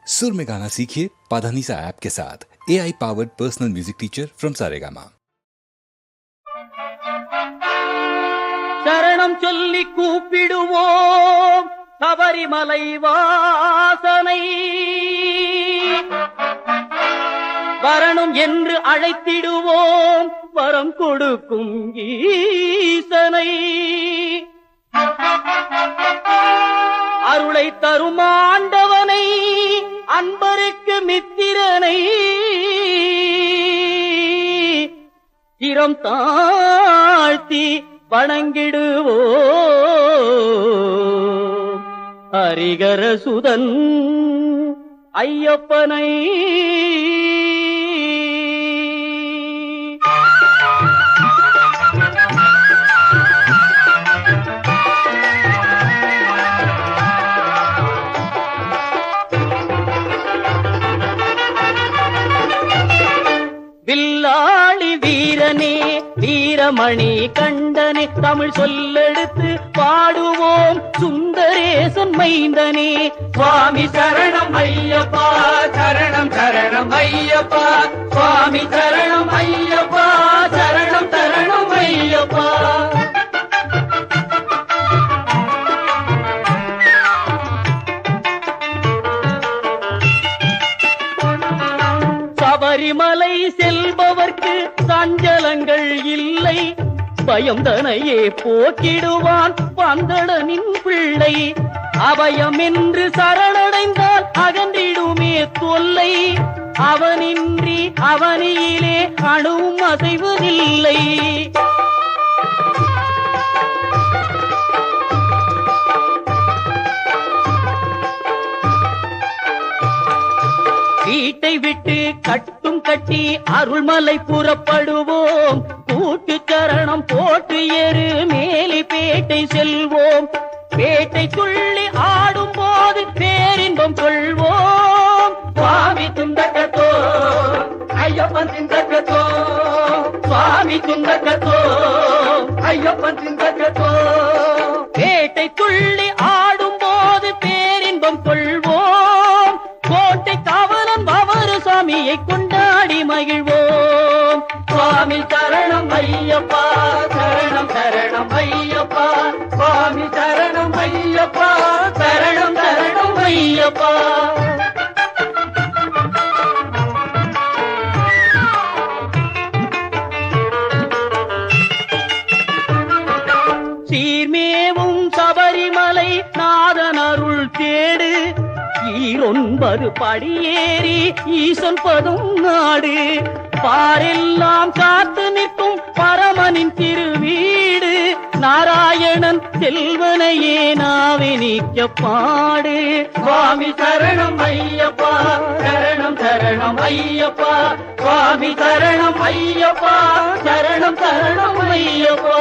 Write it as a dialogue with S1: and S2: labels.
S1: सुर में गाना सीखिए पाधानीसा ऐप के साथ। AI powered personal music teacher from Saregama.
S2: சரணம் சொல்லி கூப்பிடுவோம் சபரிமலை வாசனை, வரணும் என்று அழைத்திடுவோம் வரம் கொடுக்கும் ஈசனை. அருளை தரும் ஆண்டவனை, அன்பருக்கு மித்திரனை, சிரம் தாழ்த்தி வணங்கிடுவோ ஹரிகர சுதன் ஐயப்பனை. வில்லாளி வீரனே வீரமணி கண்டனே, தமிழ் சொல்லெடுத்து பாடுவோம் சுந்தரேசன் மைந்தனே. சுவாமி சரணம் ஐயப்பா, சரணம் சரணம் ஐயப்பா, சுவாமி சரணம் ஐயப்பா, சரணம் சரணம் ஐயப்பா. சபரிமலை செல்பவர்க்கு சஞ்சலங்கள் இல்லை, பயம் தனையே போக்கிடுவான் பந்தடனின் பிள்ளை. அபயம் என்று சரணடைந்தால் அகன்றிடுமே தொல்லை, அவனின்றி அவனியிலே அணுவும் அசைவதில்லை. வீட்டை விட்டு கட்டும் கட்டி அருள்மலை புறப்படுவோம், கூட்டு சரணம் போட்டு ஏறு மேலி பேட்டை செல்வோம். பேட்டை துள்ளி ஆடும் போது பேரின்பம் கொள்வோம். சுவாமி துந்தக்கத்தோ ஐயப்பன் சிந்தக்கத்தோ, சுவாமி துந்தக்கத்தோ ஐயப்பன் சிந்தக்கத்தோ. பேட்டை துள்ளி ஆடும் போது பேரின்பம் கொள்வோம், கோட்டை காவலன் பவரு சுவாமியை கொண்டாடி மகிழ்வோம். சுவாமி சரணம் ஐயப்பா, சரணம் சரணம் ஐயப்பா, சுவாமி சரணம் ஐயப்பா, சரணம் சரணம் ஐயப்பா. சீர்மேவும் சபரிமலை நாதன் அருள் தேடு, ஈரொன்பது படியேறி ஈசன் பதும் நாடு. பாரெல்லாம் காத்து நிற்கும் பரமனின் திருவீடு, நாராயணன் செல்வனையே நாவே நீக்க பாடு. சுவாமி சரணம் ஐயப்பா, சரணம் சரணம் ஐயப்பா, சுவாமி சரணம் ஐயப்பா, சரணம் சரணம் ஐயப்பா.